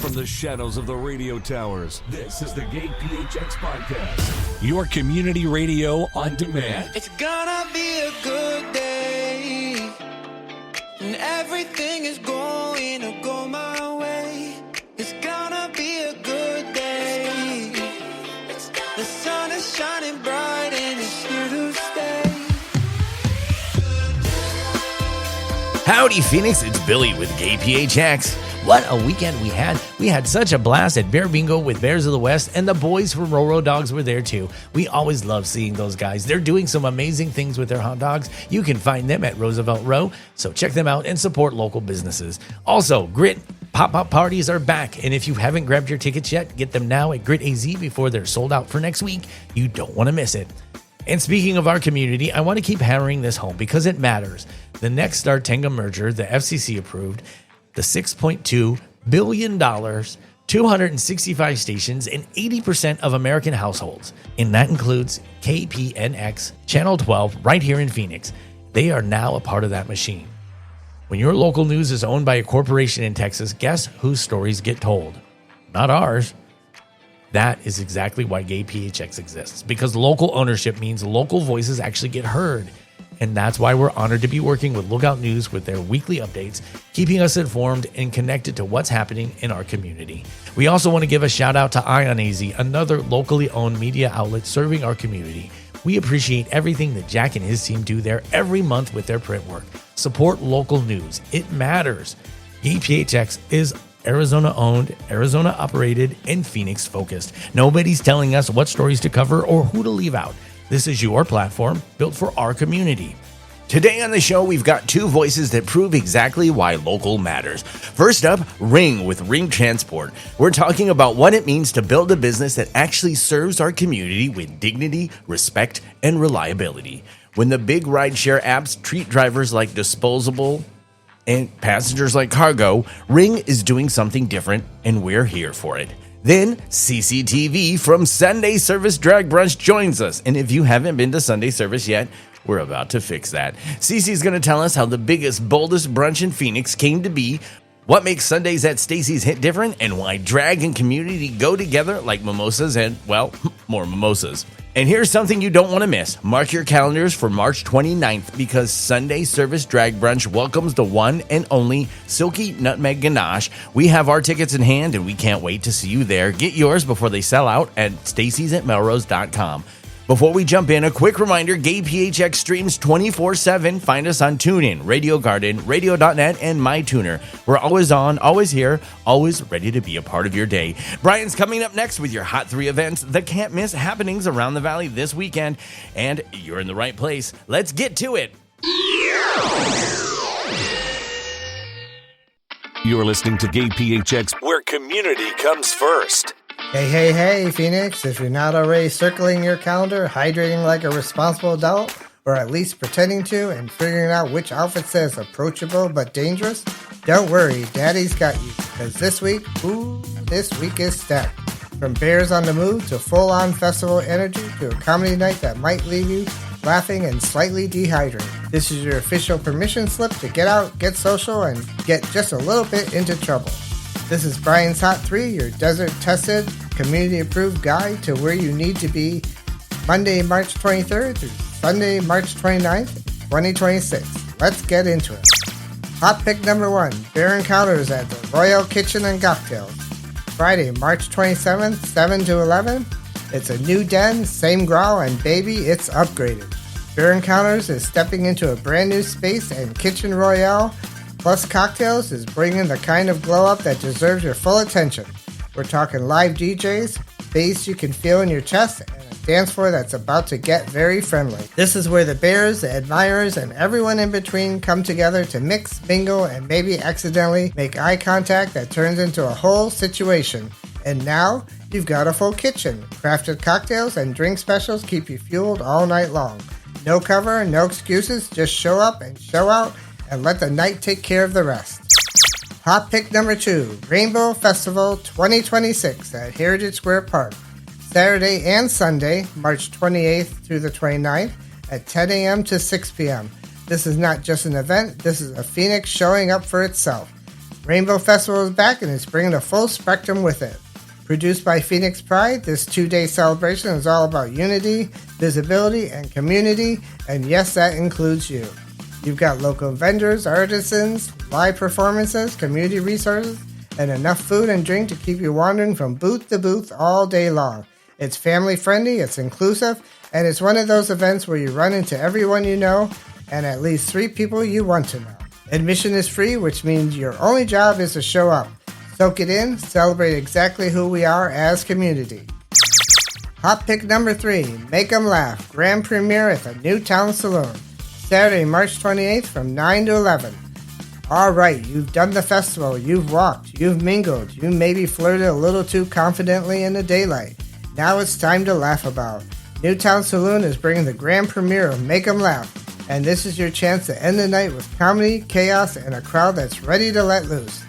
from the shadows of the radio towers, this is the GayPHX Podcast, your community radio on demand. It's gonna be a good day, and everything is going to go my way. It's gonna be a good day. The sun is shining bright and it's here to stay. Howdy, Phoenix. It's Billy with GayPHX. What a weekend we had. We had such a blast at Bear Bingo with Bears of the West, and the boys from Roro Dogs were there too. We always love seeing those guys. They're doing some amazing things with their hot dogs. You can find them at Roosevelt Row, so check them out and support local businesses. Also, Grit pop-up parties are back, and if you haven't grabbed your tickets yet, get them now at Grit AZ before they're sold out for next week. You don't want to miss it. And speaking of our community, I want to keep hammering this home because it matters. The next Star Tenga merger, the FCC approved, the $6.2 billion, 265 stations, and 80% of American households. And that includes KPNX, Channel 12, right here in Phoenix. They are now a part of that machine. When your local news is owned by a corporation in Texas, guess whose stories get told? Not ours. That is exactly why GayPHX exists, because local ownership means local voices actually get heard. And that's why we're honored to be working with Lookout News with their weekly updates, keeping us informed and connected to what's happening in our community. We also want to give a shout out to Ion AZ, another locally owned media outlet serving our community. We appreciate everything that Jack and his team do there every month with their print work. Support local news. It matters. GayPHX is Arizona owned, Arizona operated, and Phoenix focused. Nobody's telling us what stories to cover or who to leave out. This is your platform built for our community. Today on the show, we've got two voices that prove exactly why local matters. First up, Ring with Ring Transport. We're talking about what it means to build a business that actually serves our community with dignity, respect, and reliability. When the big rideshare apps treat drivers like disposable and passengers like cargo, Ring is doing something different, and we're here for it. Then, CCTV from Sunday Service Drag Brunch joins us. And if you haven't been to Sunday Service yet, we're about to fix that. Cece is going to tell us how the biggest, boldest brunch in Phoenix came to be, what makes Sundays at Stacy's hit different, and why drag and community go together like mimosas and, well, more mimosas. And here's something you don't want to miss. Mark your calendars for March 29th because Sunday Service Drag Brunch welcomes the one and only Silky Nutmeg Ganache. We have our tickets in hand and we can't wait to see you there. Get yours before they sell out at stacysatmelrose.com. Before we jump in, a quick reminder, GayPHX streams 24/7. Find us on TuneIn, Radio Garden, Radio.net, and MyTuner. We're always on, always here, always ready to be a part of your day. Brian's coming up next with your Hot 3 events, the can't-miss happenings around the valley this weekend, and you're in the right place. Let's get to it. You're listening to GayPHX, where community comes first. Hey, Phoenix, if you're not already circling your calendar, hydrating like a responsible adult, or at least pretending to, and figuring out which outfit says approachable but dangerous, don't worry, Daddy's got you, because this week is stacked. From Bears on the Move to full-on festival energy to a comedy night that might leave you laughing and slightly dehydrated. This is your official permission slip to get out, get social, and get just a little bit into trouble. This is Brian's Hot 3, your desert-tested, community-approved guide to where you need to be Monday, March 23rd through Sunday, March 29th, 2026. Let's get into it. Hot pick number 1, Bear Encounters at the Royal Kitchen and Cocktails. Friday, March 27th, 7 to 11. It's a new den, same growl, and baby, it's upgraded. Bear Encounters is stepping into a brand new space, and Kitchen Royale plus cocktails is bringing the kind of glow up that deserves your full attention. We're talking live DJs, bass you can feel in your chest, and a dance floor that's about to get very friendly. This is where the bears, the admirers, and everyone in between come together to mix, bingo, and maybe accidentally make eye contact that turns into a whole situation. And now, you've got a full kitchen. Crafted cocktails and drink specials keep you fueled all night long. No cover, no excuses, just show up and show out, and let the night take care of the rest. Hot pick number 2, Rainbow Festival 2026 at Heritage Square Park. Saturday and Sunday, March 28th through the 29th at 10 a.m. to 6 p.m. This is not just an event, this is a Phoenix showing up for itself. Rainbow Festival is back and it's bringing a full spectrum with it. Produced by Phoenix Pride, this 2-day celebration is all about unity, visibility, and community, and yes, that includes you. You've got local vendors, artisans, live performances, community resources, and enough food and drink to keep you wandering from booth to booth all day long. It's family friendly, it's inclusive, and it's one of those events where you run into everyone you know and at least 3 people you want to know. Admission is free, which means your only job is to show up. Soak it in, celebrate exactly who we are as community. Hot pick number 3, Make 'em Laugh, grand premiere at the Newtown Saloon, Saturday, March 28th from 9 to 11. Alright, you've done the festival, you've walked, you've mingled, you maybe flirted a little too confidently in the daylight. Now it's time to laugh about. Newtown Saloon is bringing the grand premiere of Make 'em Laugh, and this is your chance to end the night with comedy, chaos, and a crowd that's ready to let loose.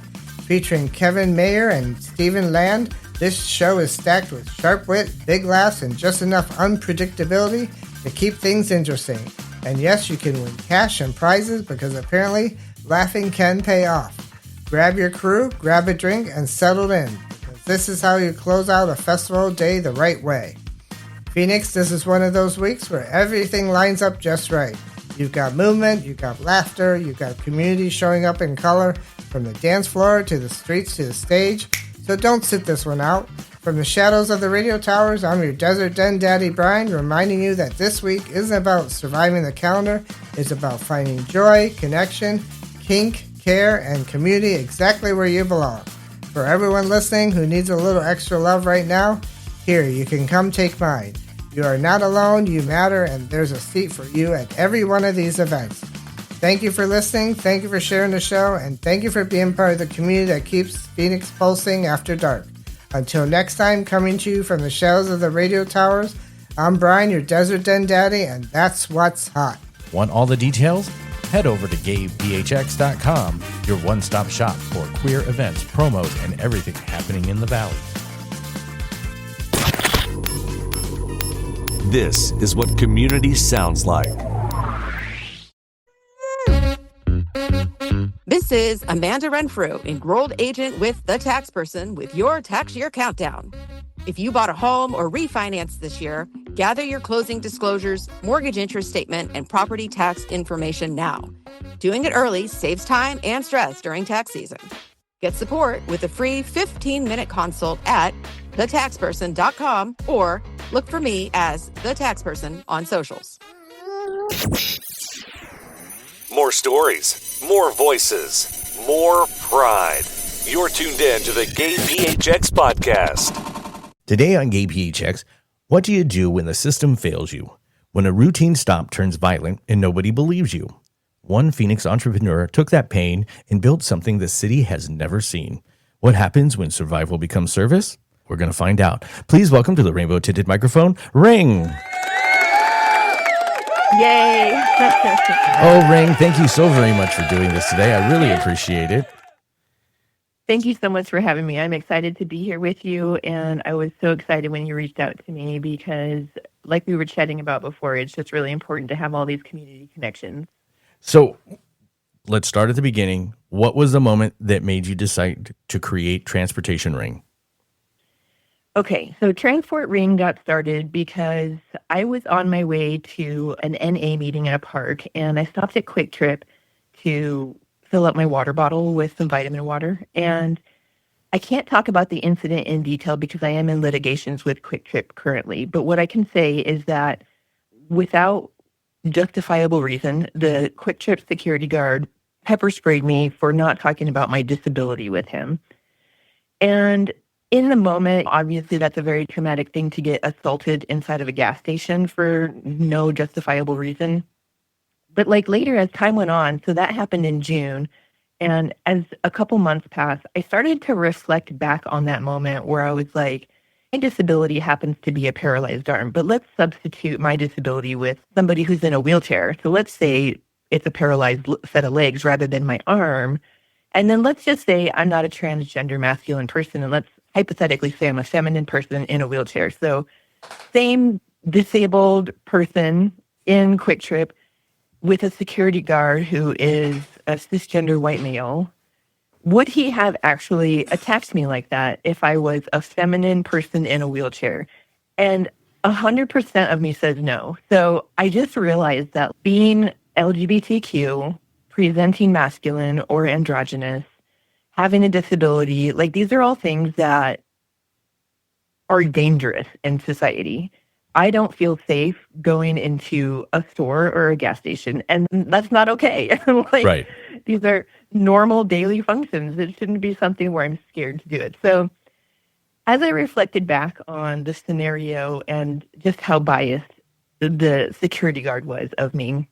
Featuring Kevin Mayer and Stephen Land, this show is stacked with sharp wit, big laughs, and just enough unpredictability to keep things interesting. And yes, you can win cash and prizes because apparently laughing can pay off. Grab your crew, grab a drink, and settle in. This is how you close out a festival day the right way. Phoenix, this is one of those weeks where everything lines up just right. You've got movement, you've got laughter, you've got community showing up in color from the dance floor to the streets to the stage. So don't sit this one out. From the shadows of the radio towers, I'm your Desert Den Daddy Brian, reminding you that this week isn't about surviving the calendar. It's about finding joy, connection, kink, care, and community exactly where you belong. For everyone listening who needs a little extra love right now, here, you can come take mine. You are not alone, you matter, and there's a seat for you at every one of these events. Thank you for listening, thank you for sharing the show, and thank you for being part of the community that keeps Phoenix pulsing after dark. Until next time, coming to you from the shadows of the radio towers, I'm Brian, your Desert Den Daddy, and that's what's hot. Want all the details? Head over to GayPHX.com, your one-stop shop for queer events, promos, and everything happening in the Valley. This is what community sounds like. This is Amanda Renfrew, enrolled agent with The Tax Person with your tax year countdown. If you bought a home or refinanced this year, gather your closing disclosures, mortgage interest statement, and property tax information now. Doing it early saves time and stress during tax season. Get support with a free 15-minute consult at thetaxperson.com or look for me as The Tax Person on socials. More stories, more voices, more pride. You're tuned in to the GayPHX Podcast. Today on GayPHX, what do you do when the system fails you? When a routine stop turns violent and nobody believes you? One Phoenix entrepreneur took that pain and built something the city has never seen. What happens when survival becomes service? We're going to find out. Please welcome to the rainbow-tinted microphone, Ring. Yay. Oh, Ring, thank you so very much for doing this today. I really appreciate it. Thank you so much for having me. I'm excited to be here with you, and I was so excited when you reached out to me because, like we were chatting about before, it's just really important to have all these community connections. So let's start at the beginning. What was the moment that made you decide to create Transportation Ring? Okay, so Transport Ring got started because I was on my way to an NA meeting at a park, and I stopped at Quick Trip to fill up my water bottle with some vitamin water. And I can't talk about the incident in detail because I am in litigations with Quick Trip currently. But what I can say is that without justifiable reason, the Quick Trip security guard pepper sprayed me for not talking about my disability with him. And in the moment, obviously, that's a very traumatic thing to get assaulted inside of a gas station for no justifiable reason. But like later as time went on, so that happened in June, and as a couple months passed, I started to reflect back on that moment where I was like, my disability happens to be a paralyzed arm, but let's substitute my disability with somebody who's in a wheelchair. So let's say it's a paralyzed set of legs rather than my arm. And then let's just say I'm not a transgender masculine person, and let's hypothetically say I'm a feminine person in a wheelchair. So same disabled person in Quick Trip with a security guard who is a cisgender white male. would he have actually attacked me like that if I was a feminine person in a wheelchair? And 100% of me says no. So I just realized that being LGBTQ, presenting masculine or androgynous, having a disability, like these are all things that are dangerous in society. I don't feel safe going into a store or a gas station, and that's not okay. Like, Right. these are normal daily functions. It shouldn't be something where I'm scared to do it. So as I reflected back on the scenario and just how biased the security guard was of me,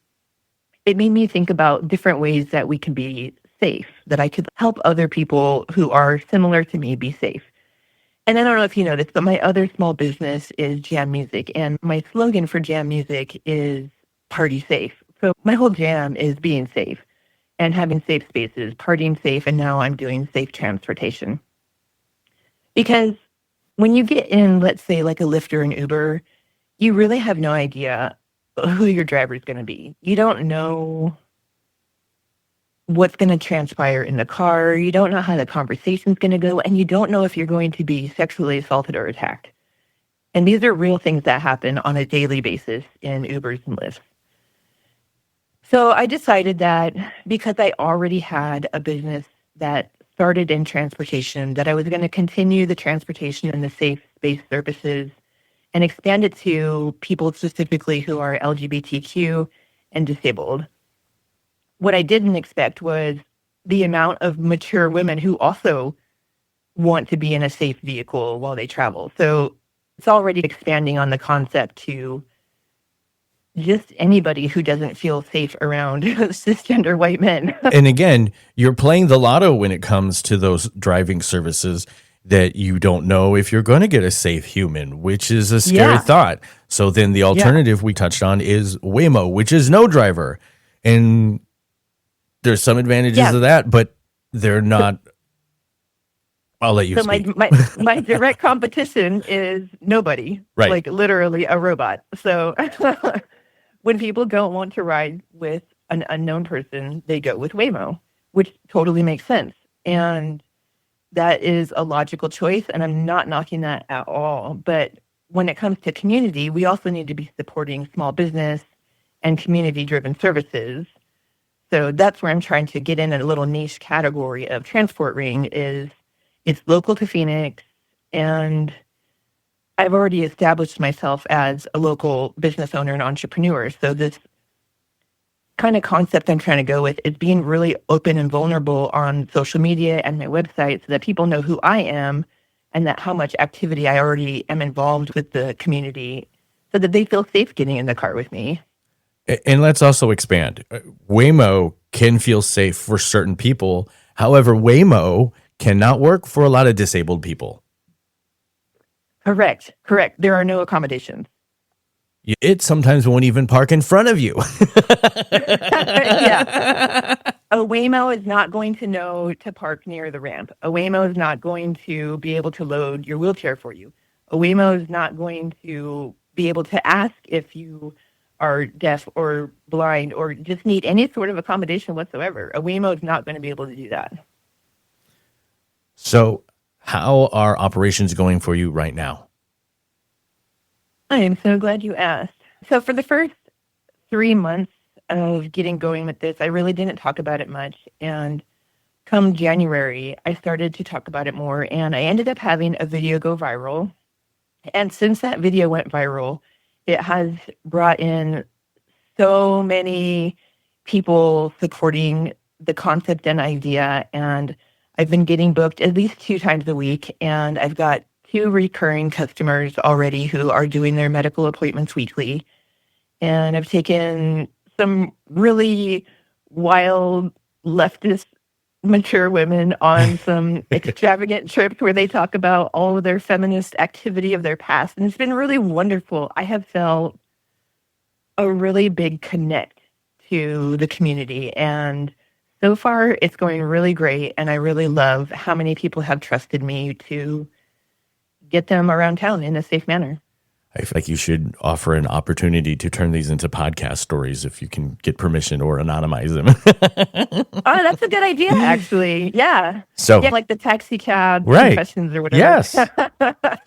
it made me think about different ways that we can be safe, that I could help other people who are similar to me be safe. And I don't know if you know this, but my other small business is Jam Music. And my slogan for Jam Music is party safe. So my whole jam is being safe and having safe spaces, partying safe. And now I'm doing safe transportation. Because when you get in, let's say like a Lyft or an Uber, you really have no idea who your driver is going to be. You don't know what's going to transpire in the car. You don't know how the conversation's going to go, and you don't know if you're going to be sexually assaulted or attacked. And these are real things that happen on a daily basis in Ubers and Lyfts. So I decided that because I already had a business that started in transportation, that I was going to continue the transportation and the safe space services and expand it to people specifically who are LGBTQ and disabled. What I didn't expect was the amount of mature women who also want to be in a safe vehicle while they travel. So it's already expanding on the concept to just anybody who doesn't feel safe around cisgender white men. And again, you're playing the lotto when it comes to those driving services that you don't know if you're going to get a safe human, which is a scary thought. So then the alternative we touched on is Waymo, which is no driver. And there's some advantages of that, but they're not. I'll let you speak. My direct competition is nobody, right? Like literally a robot. So when people don't want to ride with an unknown person, they go with Waymo, which totally makes sense. And that is a logical choice. And I'm not knocking that at all. But when it comes to community, we also need to be supporting small business and community-driven services. So that's where I'm trying to get in a little niche category of Transport Ring. Is it's local to Phoenix, and I've already established myself as a local business owner and entrepreneur. So this kind of concept I'm trying to go with is being really open and vulnerable on social media and my website so that people know who I am and that how much activity I already am involved with the community so that they feel safe getting in the car with me. And let's also expand. Waymo can feel safe for certain people. However, Waymo cannot work for a lot of disabled people. Correct. There are no accommodations. It sometimes won't even park in front of you. Yeah. A Waymo is not going to know to park near the ramp. A Waymo is not going to be able to load your wheelchair for you. A Waymo is not going to be able to ask if you are deaf or blind or just need any sort of accommodation whatsoever. A Waymo is not going to be able to do that. So how are operations going for you right now? I am so glad you asked. So for the first 3 months of getting going with this, I really didn't talk about it much. And come January, I started to talk about it more. And I ended up having a video go viral. And since that video went viral, it has brought in so many people supporting the concept and idea. And I've been getting booked at least 2 times a week. And I've got 2 recurring customers already who are doing their medical appointments weekly. And I've taken some really wild leftist mature women on some extravagant trips where they talk about all of their feminist activity of their past. And it's been really wonderful. I have felt a really big connect to the community. And so far, it's going really great. And I really love how many people have trusted me to get them around town in a safe manner. I feel like you should offer an opportunity to turn these into podcast stories if you can get permission or anonymize them. Oh, that's a good idea, actually. Yeah. So, Yeah, like the taxi cab right. confessions or whatever. Yes.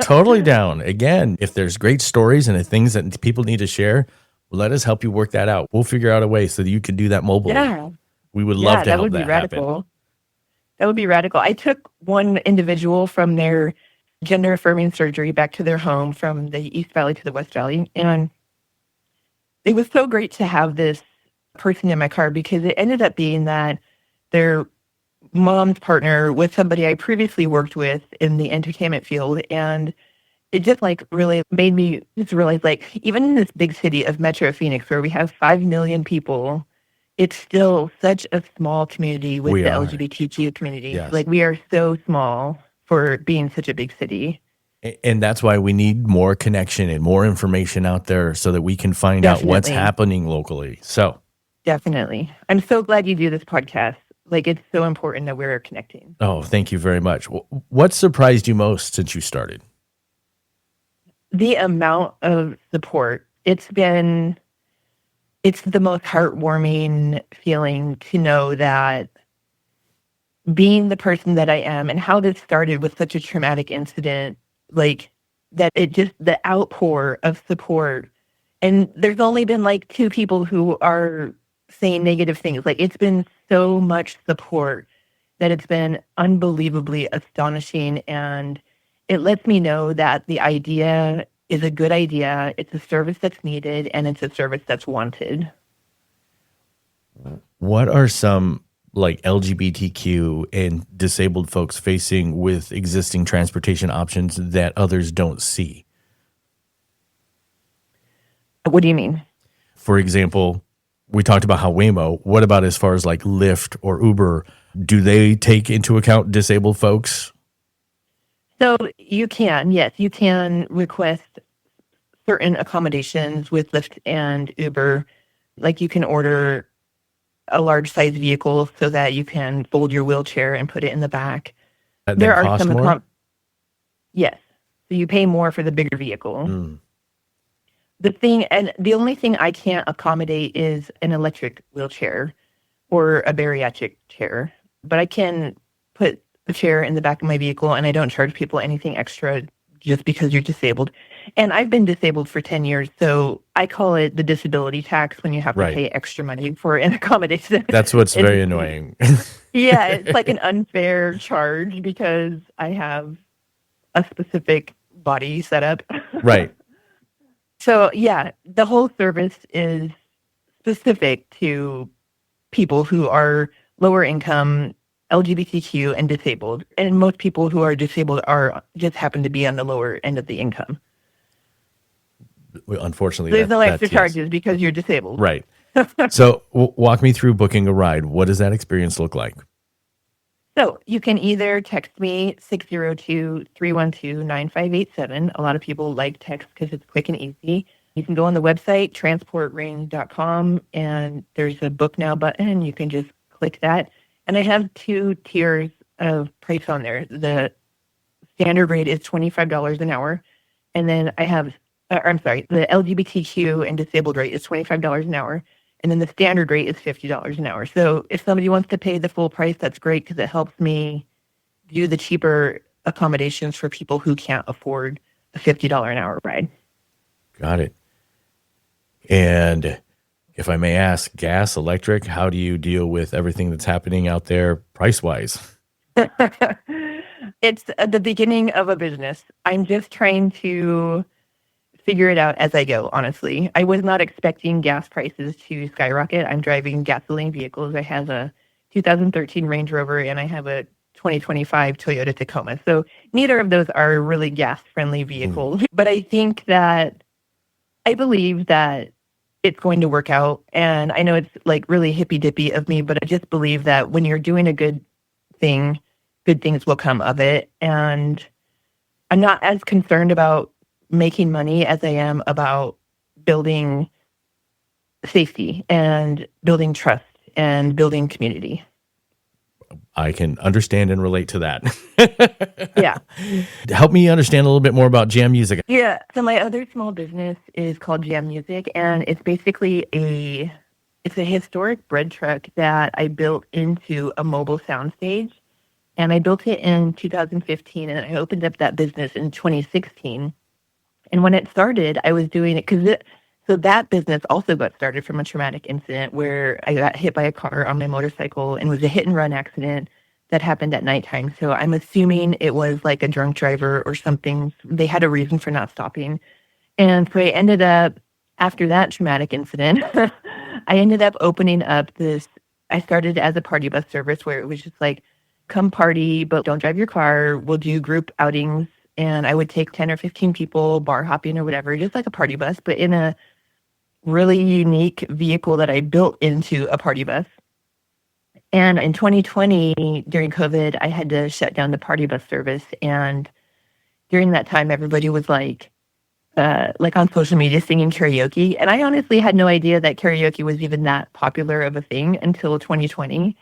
Totally down. Again, if there's great stories and things that people need to share, let us help you work that out. We'll figure out a way so that you can do that mobily. Yeah. We would love to that help would be that radical. happen. That would be radical. I took one individual from their gender affirming surgery back to their home from the East Valley to the West Valley. And it was so great to have this person in my car because it ended up being that their mom's partner was somebody I previously worked with in the entertainment field. And it just like really made me just realize like even in this big city of Metro Phoenix where we have 5 million people, it's still such a small community with the LGBTQ community. Yes. Like we are so small for being such a big city. And that's why we need more connection and more information out there so that we can find out what's happening locally. So definitely. I'm so glad you do this podcast. Like it's so important that we're connecting. Oh, thank you very much. What surprised you most since you started? The amount of support. It's the most heartwarming feeling to know that being the person that I am and how this started with such a traumatic incident, like that it just, the outpour of support. And there's only been like 2 people who are saying negative things. Like it's been so much support that it's been unbelievably astonishing. And it lets me know that the idea is a good idea. It's a service that's needed and it's a service that's wanted. What are some like LGBTQ and disabled folks facing with existing transportation options that others don't see? What do you mean? For example, we talked about how Waymo. What about as far as like Lyft or Uber? Do they take into account disabled folks? So you can, yes, you can request certain accommodations with Lyft and Uber. Like you can order a large size vehicle so that you can fold your wheelchair and put it in the back. There are some more? Yes. So you pay more for the bigger vehicle. The only thing I can't accommodate is an electric wheelchair or a bariatric chair. But I can put a chair in the back of my vehicle and I don't charge people anything extra just because you're disabled. And I've been disabled for 10 years, so I call it the disability tax when you have to pay extra money for an accommodation. That's what's very annoying. Yeah, it's like an unfair charge because I have a specific body setup. Right. So, yeah, the whole service is specific to people who are lower income, LGBTQ, and disabled. And most people who are disabled are just happen to be on the lower end of the income. Unfortunately, there's no extra charges because you're disabled. Right. So walk me through booking a ride. What does that experience look like? So you can either text me 602-312-9587. A lot of people like text because it's quick and easy. You can go on the website, transportring.com, and there's a book now button. You can just click that. And I have 2 tiers of price on there. The standard rate is $25 an hour. And then I have, the LGBTQ and disabled rate is $25 an hour. And then the standard rate is $50 an hour. So if somebody wants to pay the full price, that's great because it helps me do the cheaper accommodations for people who can't afford a $50 an hour ride. Got it. And if I may ask, gas, electric, how do you deal with everything that's happening out there price-wise? It's the beginning of a business. I'm just trying to figure it out as I go, honestly. I was not expecting gas prices to skyrocket. I'm driving gasoline vehicles. I have a 2013 Range Rover and I have a 2025 Toyota Tacoma. So neither of those are really gas-friendly vehicles. But I believe that it's going to work out. And I know it's like really hippy-dippy of me, but I just believe that when you're doing a good thing, good things will come of it. And I'm not as concerned about making money as I am about building safety and building trust and building community. I can understand and relate to that. Yeah. Help me understand a little bit more about Jam Music. Yeah. So my other small business is called Jam Music, and it's basically it's a historic bread truck that I built into a mobile soundstage. And I built it in 2015, and I opened up that business in 2016. And when it started, I was doing it so that business also got started from a traumatic incident where I got hit by a car on my motorcycle, and it was a hit and run accident that happened at nighttime. So I'm assuming it was like a drunk driver or something. They had a reason for not stopping. And so I ended up, after that traumatic incident, I ended up opening up I started as a party bus service where it was just like, come party, but don't drive your car. We'll do group outings. And I would take 10 or 15 people bar hopping or whatever, just like a party bus, but in a really unique vehicle that I built into a party bus. And in 2020, during COVID, I had to shut down the party bus service. And during that time, everybody was like on social media singing karaoke. And I honestly had no idea that karaoke was even that popular of a thing until 2020.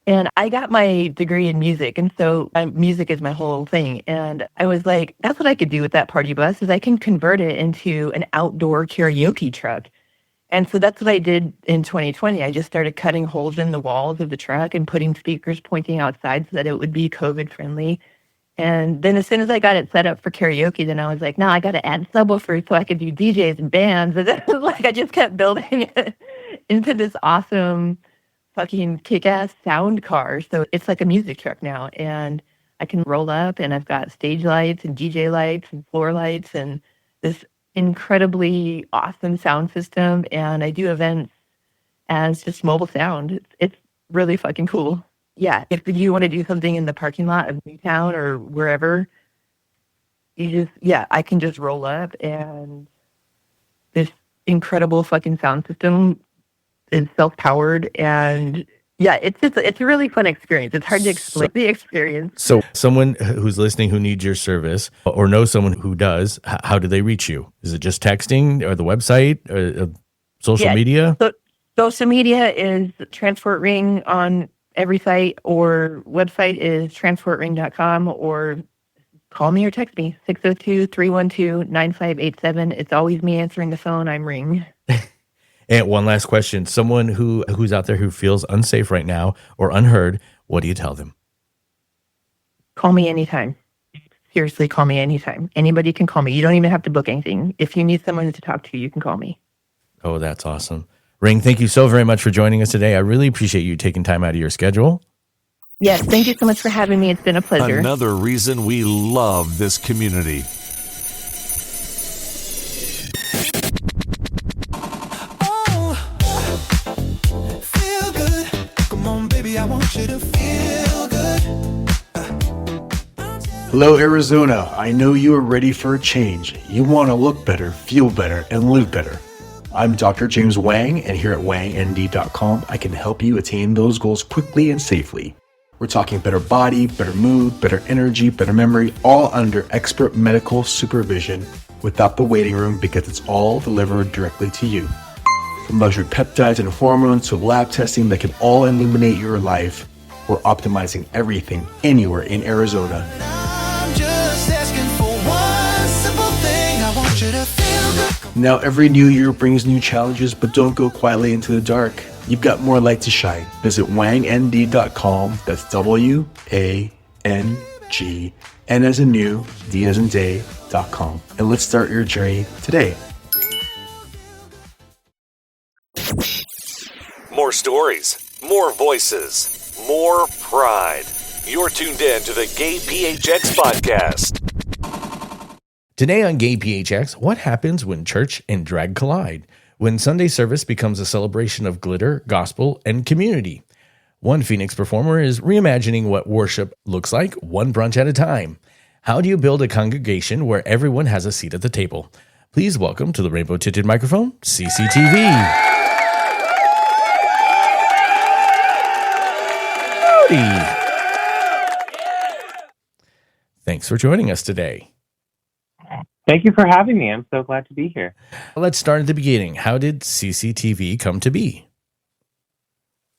And I got my degree in music, and so music is my whole thing. And I was like, that's what I could do with that party bus, is I can convert it into an outdoor karaoke truck. And so that's what I did in 2020. I just started cutting holes in the walls of the truck and putting speakers pointing outside so that it would be COVID friendly. And then as soon as I got it set up for karaoke, then I was like, no, I got to add subwoofers so I could do DJs and bands. And then like I just kept building it into this awesome fucking kick-ass sound car. So it's like a music truck now, and I can roll up, and I've got stage lights and DJ lights and floor lights and this incredibly awesome sound system. And I do events as just mobile sound. It's really fucking cool. Yeah, if you want to do something in the parking lot of Newtown or wherever, I can just roll up, and this incredible fucking sound system is self-powered, and it's a really fun experience. It's hard to explain the experience. So someone who's listening who needs your service or knows someone who does, how do they reach you? Is it just texting or the website or social media? So social media is Transport Ring on every site, or website is transportring.com, or call me or text me, 602-312-9587. It's always me answering the phone. I'm Ring. And one last question. Someone who's out there who feels unsafe right now or unheard, what do you tell them? Call me anytime. Seriously, call me anytime. Anybody can call me. You don't even have to book anything. If you need someone to talk to, you can call me. Oh, that's awesome. Ring, thank you so very much for joining us today. I really appreciate you taking time out of your schedule. Yes, thank you so much for having me. It's been a pleasure. Another reason we love this community. I want you to feel good. Hello, Arizona. I know you are ready for a change. You want to look better, feel better, and live better. I'm Dr. James Wang, and here at wangnd.com, I can help you attain those goals quickly and safely. We're talking better body, better mood, better energy, better memory, all under expert medical supervision without the waiting room, because it's all delivered directly to you. From luxury peptides and hormones to lab testing that can all illuminate your life, we're optimizing everything anywhere in Arizona. I'm just asking for one simple thing. I want you to feel good. Now, every new year brings new challenges, but don't go quietly into the dark. You've got more light to shine. Visit wangnd.com. That's WANG, N as in new, D as in day.com. And let's start your journey today. More stories, more voices, more pride. You're tuned in to the GayPHX Podcast. Today on GayPHX, what happens when church and drag collide? When Sunday service becomes a celebration of glitter, gospel, and community. One Phoenix performer is reimagining what worship looks like, one brunch at a time. How do you build a congregation where everyone has a seat at the table? Please welcome to the rainbow-tinted microphone, CCTV. Thanks for joining us today. Thank you for having me. I'm so glad to be here. Let's start at the beginning. How did CCTV come to be?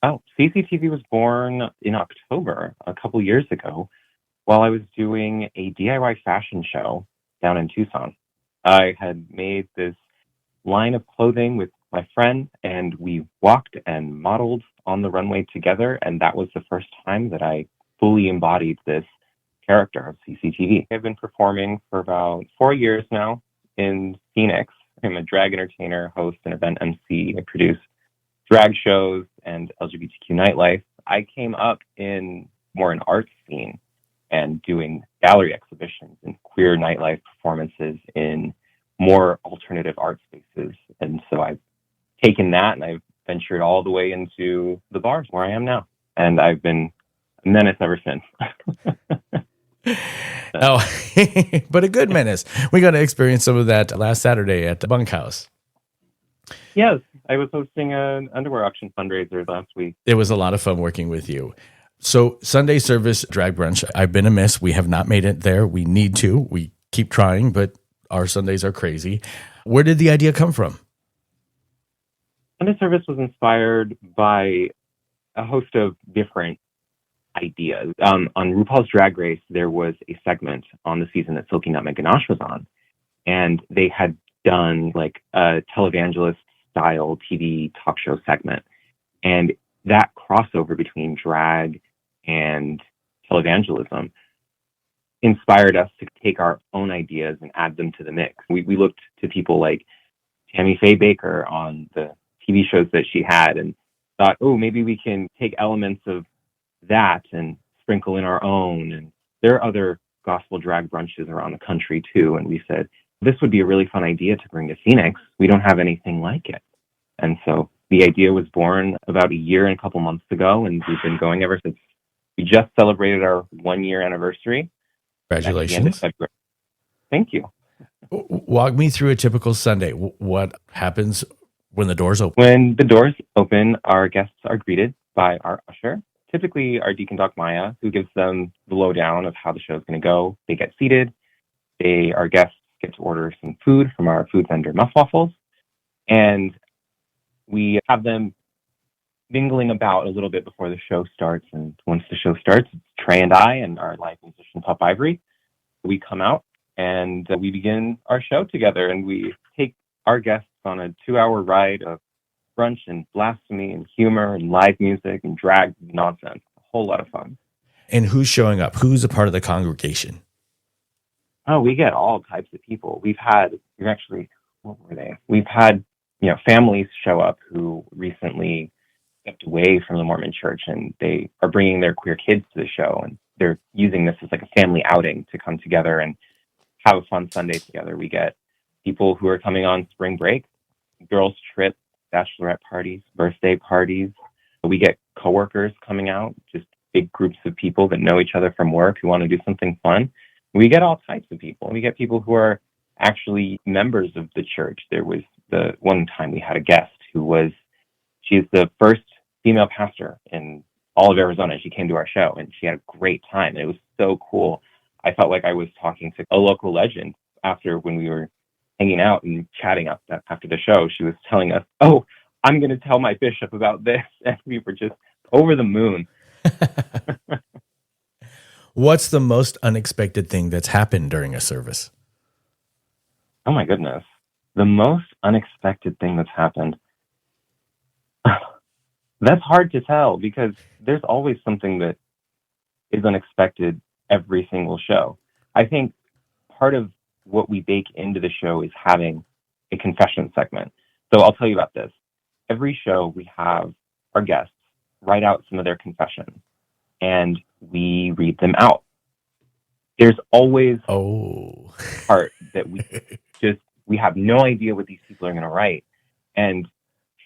Oh, CCTV was born in October, a couple years ago, while I was doing a DIY fashion show down in Tucson. I had made this line of clothing with my friend, and we walked and modeled on the runway together, and that was the first time that I fully embodied this character of CCTV. I've been performing for about 4 years now in Phoenix. I'm a drag entertainer, host, and event MC. I produce drag shows and LGBTQ nightlife. I came up in more an art scene and doing gallery exhibitions and queer nightlife performances in more alternative art spaces. And so I've taken that and I've ventured all the way into the bars where I am now. And I've been a menace ever since. Oh, but a good menace. We got to experience some of that last Saturday at the Bunkhouse. Yes, I was hosting an underwear auction fundraiser last week. It was a lot of fun working with you. So Sunday service drag brunch, I've been amiss. We have not made it there. We need to. We keep trying, but our Sundays are crazy. Where did the idea come from? Sunday service was inspired by a host of different ideas. On RuPaul's Drag Race, there was a segment on the season that Silky Nutmeg Ganache was on, and they had done like a televangelist style TV talk show segment. And that crossover between drag and televangelism inspired us to take our own ideas and add them to the mix. We looked to people like Tammy Faye Baker on the TV shows that she had and thought, oh, maybe we can take elements of that and sprinkle in our own. And there are other gospel drag brunches around the country too. And we said, this would be a really fun idea to bring to Phoenix. We don't have anything like it. And so the idea was born about a year and a couple months ago, and we've been going ever since. We just celebrated our 1-year anniversary. Congratulations. Thank you. Walk me through a typical Sunday. What happens when the doors open? When the doors open, our guests are greeted by our usher, typically our Deacon Doc Maya, who gives them the lowdown of how the show is going to go. They get seated. Our guests get to order some food from our food vendor, Muff Waffles. And we have them mingling about a little bit before the show starts. And once the show starts, it's Trey and I and our live musician, Pop Ivory. We come out and we begin our show together. And we take our guests on a 2-hour ride of brunch and blasphemy and humor and live music and drag nonsense. A whole lot of fun. And who's showing up? Who's a part of the congregation? Oh, we get all types of people. What were they? We've had, families show up who recently stepped away from the Mormon church, and they are bringing their queer kids to the show, and they're using this as like a family outing to come together and have a fun Sunday together. We get people who are coming on spring break, girls' trips, bachelorette parties, birthday parties. We get coworkers coming out, just big groups of people that know each other from work who want to do something fun. We get all types of people. We get people who are actually members of the church. There was the one time we had a guest she's the first female pastor in all of Arizona. She came to our show and she had a great time. And it was so cool. I felt like I was talking to a local legend when we were hanging out and chatting after the show. She was telling us, oh, I'm going to tell my bishop about this. And we were just over the moon. What's the most unexpected thing that's happened during a service? Oh my goodness. The most unexpected thing that's happened. That's hard to tell because there's always something that is unexpected every single show. I think part of what we bake into the show is having a confession segment. So I'll tell you about this. Every show we have our guests write out some of their confessions and we read them out. There's always part that we have no idea what these people are going to write. And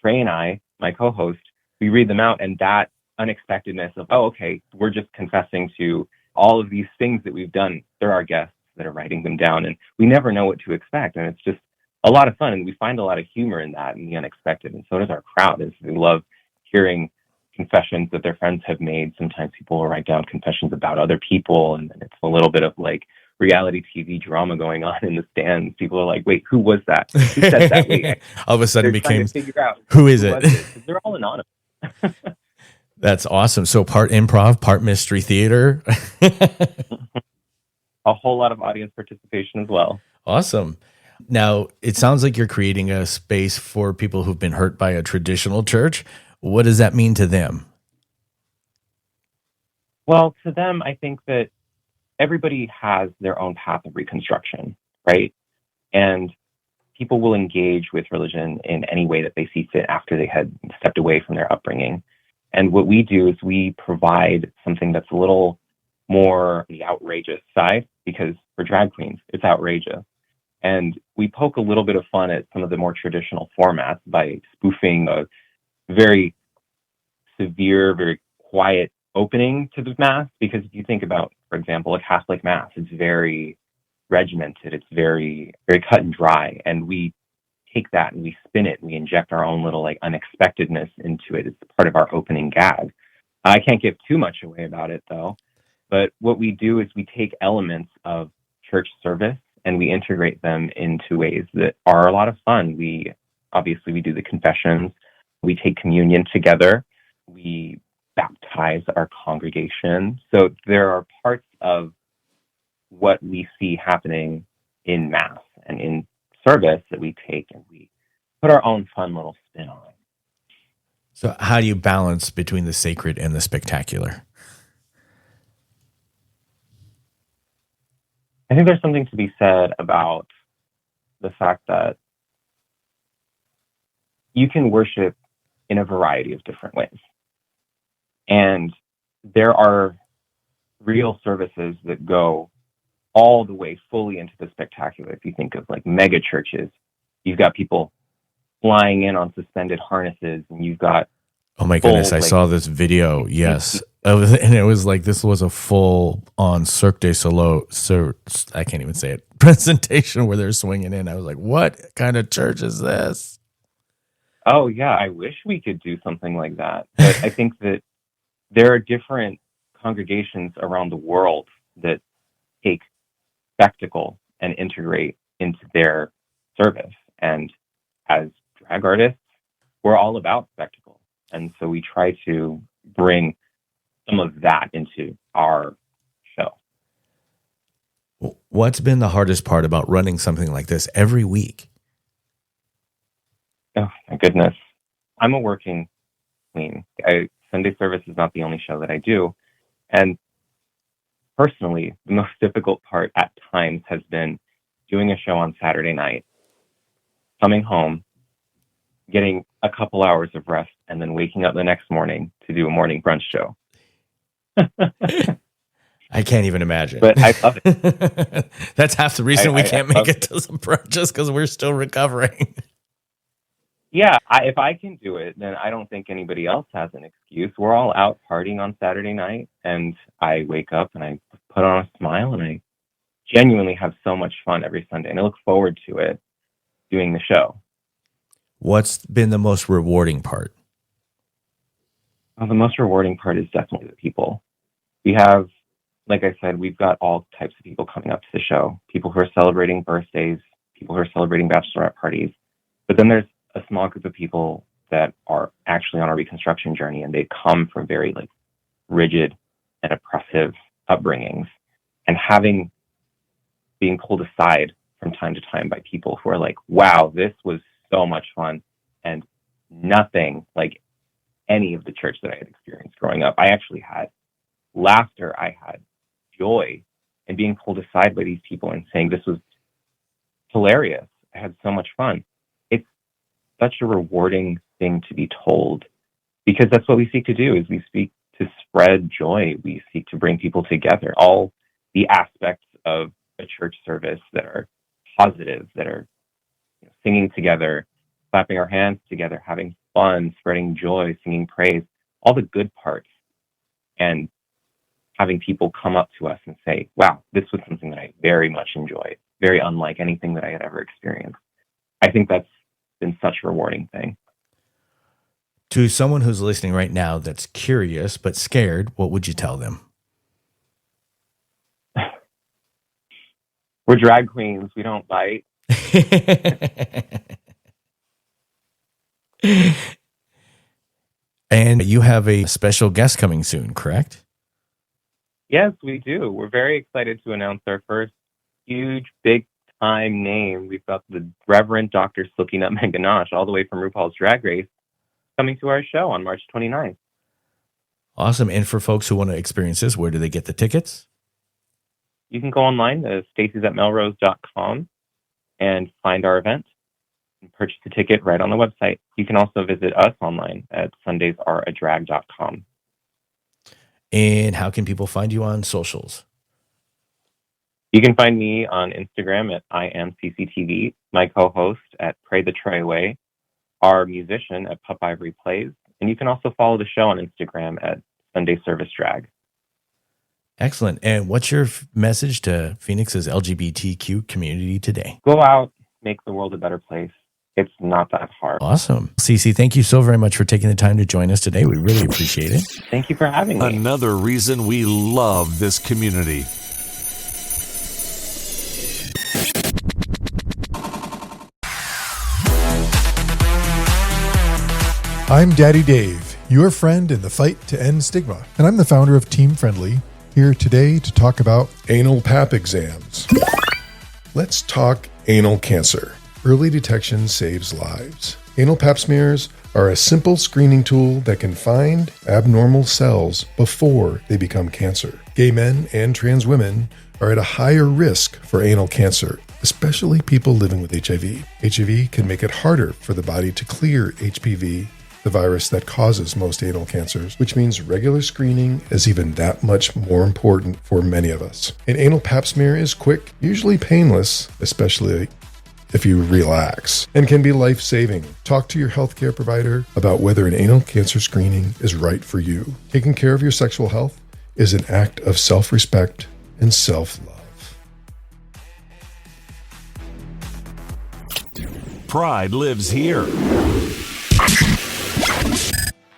Trey and I, my co-host, we read them out, and that unexpectedness of, oh, okay, we're just confessing to all of these things that we've done. They're our guests that are writing them down, and we never know what to expect. And it's just a lot of fun, and we find a lot of humor in that and the unexpected. And so does our crowd. They love hearing confessions that their friends have made. Sometimes people will write down confessions about other people, and it's a little bit of like reality TV drama going on in the stands. People are like, wait, who was that? Who said that? All of a sudden became, figure out who is it? They're all anonymous. That's awesome. So part improv, part mystery theater. A whole lot of audience participation as well. Awesome. Now, it sounds like you're creating a space for people who've been hurt by a traditional church. What does that mean to them? Well, to them, I think that everybody has their own path of reconstruction, right? And people will engage with religion in any way that they see fit after they had stepped away from their upbringing. And what we do is we provide something that's a little more the outrageous side, because for drag queens, it's outrageous. And we poke a little bit of fun at some of the more traditional formats by spoofing a very severe, very quiet opening to the Mass. Because if you think about, for example, a Catholic Mass, it's very regimented, it's very, very cut and dry. And we take that and we spin it and we inject our own little like unexpectedness into it. It's part of our opening gag. I can't give too much away about it though. But what we do is we take elements of church service and we integrate them into ways that are a lot of fun. We do the confessions. We take communion together. We baptize our congregation. So there are parts of what we see happening in Mass and in service that we take and we put our own fun little spin on it. So how do you balance between the sacred and the spectacular? I think there's something to be said about the fact that you can worship in a variety of different ways. And there are real services that go all the way fully into the spectacular. If you think of like mega churches, you've got people flying in on suspended harnesses, and you've got oh my goodness, I saw this video. Yes. And it was like, this was a full on Cirque du Soleil, I can't even say it, presentation where they're swinging in. I was like, what kind of church is this? Oh yeah, I wish we could do something like that. But I think that there are different congregations around the world that take spectacle and integrate into their service. And as drag artists, we're all about spectacle. And so we try to bring some of that into our show. What's been the hardest part about running something like this every week? Oh, my goodness. I'm a working queen. Sunday service is not the only show that I do. And personally, the most difficult part at times has been doing a show on Saturday night, coming home, getting a couple hours of rest, and then waking up the next morning to do a morning brunch show. I can't even imagine. But I love it. That's half the reason we can't make it to some brunches, because we're still recovering. Yeah, if I can do it, then I don't think anybody else has an excuse. We're all out partying on Saturday night, and I wake up and I put on a smile, and I genuinely have so much fun every Sunday, and I look forward to it, doing the show. What's been the most rewarding part? Well, the most rewarding part is definitely the people. We have, like I said, we've got all types of people coming up to the show. People who are celebrating birthdays, people who are celebrating bachelorette parties. But then there's a small group of people that are actually on a reconstruction journey, and they come from very like rigid and oppressive upbringings, and being pulled aside from time to time by people who are like, wow, this was so much fun and nothing like any of the church that I had experienced growing up. I actually had laughter, I had joy, and being pulled aside by these people and saying this was hilarious. I had so much fun. It's such a rewarding thing to be told, because that's what we seek to do, is we seek to spread joy. We seek to bring people together. All the aspects of a church service that are positive, that are singing together, clapping our hands together, having fun, spreading joy, singing praise, all the good parts, and having people come up to us and say, wow, this was something that I very much enjoyed, very unlike anything that I had ever experienced. I think that's been such a rewarding thing. To someone who's listening right now that's curious but scared, what would you tell them? We're drag queens. We don't bite. And you have a special guest coming soon, correct? Yes, we do. We're very excited to announce our first huge, big-time name. We've got the Reverend Dr. Silky Nutmeg Ganache, all the way from RuPaul's Drag Race, coming to our show on March 29th. Awesome. And for folks who want to experience this, where do they get the tickets? You can go online to stacysatmelrose.com and find our event and purchase a ticket right on the website. You can also visit us online at sundaysaradrag.com. And how can people find you on socials? You can find me on Instagram at IamCCTV, my co-host at Pray the Treyway, our musician at Pup Ivory Plays, and you can also follow the show on Instagram at Sunday Service Drag. Excellent. And what's your message to Phoenix's LGBTQ community today? Go out, make the world a better place. It's not that hard. Awesome. Cece, thank you so very much for taking the time to join us today. We really appreciate it. Thank you for having me. Another reason we love this community. I'm Daddy Dave, your friend in the fight to end stigma, and I'm the founder of Team Friendly, here today to talk about anal pap exams. Let's talk anal cancer. Early detection saves lives. Anal pap smears are a simple screening tool that can find abnormal cells before they become cancer. Gay men and trans women are at a higher risk for anal cancer, especially people living with HIV. HIV can make it harder for the body to clear HPV, the virus that causes most anal cancers, which means regular screening is even that much more important for many of us. An anal pap smear is quick, usually painless, especially if you relax, and can be life-saving. Talk to your healthcare provider about whether an anal cancer screening is right for you. Taking care of your sexual health is an act of self-respect and self-love. Pride lives here.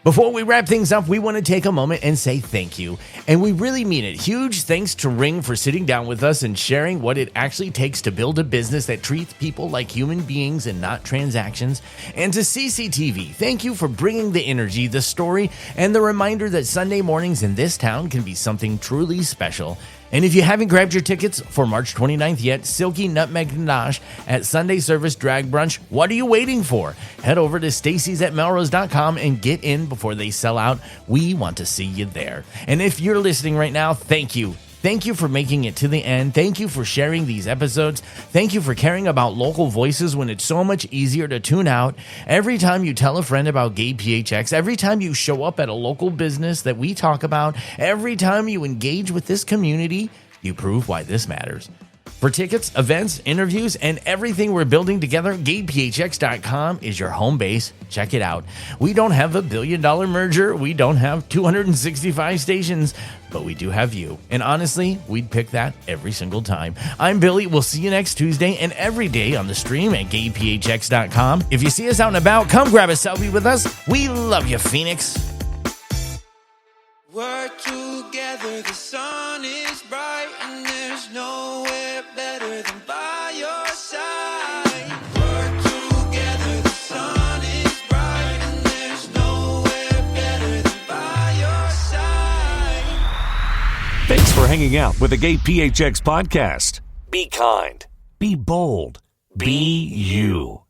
Before we wrap things up, we want to take a moment and say thank you. And we really mean it. Huge thanks to Ring for sitting down with us and sharing what it actually takes to build a business that treats people like human beings and not transactions. And to CCTV, thank you for bringing the energy, the story, and the reminder that Sunday mornings in this town can be something truly special. And if you haven't grabbed your tickets for March 29th yet, Silky Nutmeg Ganache at Sunday Service Drag Brunch, what are you waiting for? Head over to stacysatmelrose.com and get in before they sell out. We want to see you there. And if you're listening right now, thank you. Thank you for making it to the end. Thank you for sharing these episodes. Thank you for caring about local voices when it's so much easier to tune out. Every time you tell a friend about GayPHX, every time you show up at a local business that we talk about, every time you engage with this community, you prove why this matters. For tickets, events, interviews, and everything we're building together, GayPHX.com is your home base. Check it out. We don't have a billion-dollar merger. We don't have 265 stations, but we do have you. And honestly, we'd pick that every single time. I'm Billy. We'll see you next Tuesday and every day on the stream at GayPHX.com. If you see us out and about, come grab a selfie with us. We love you, Phoenix. We're together, the sun is bright, and there's nowhere better than by your side. We're together, the sun is bright, and there's nowhere better than by your side. Thanks for hanging out with the GayPHX Podcast. Be kind. Be bold. Be you.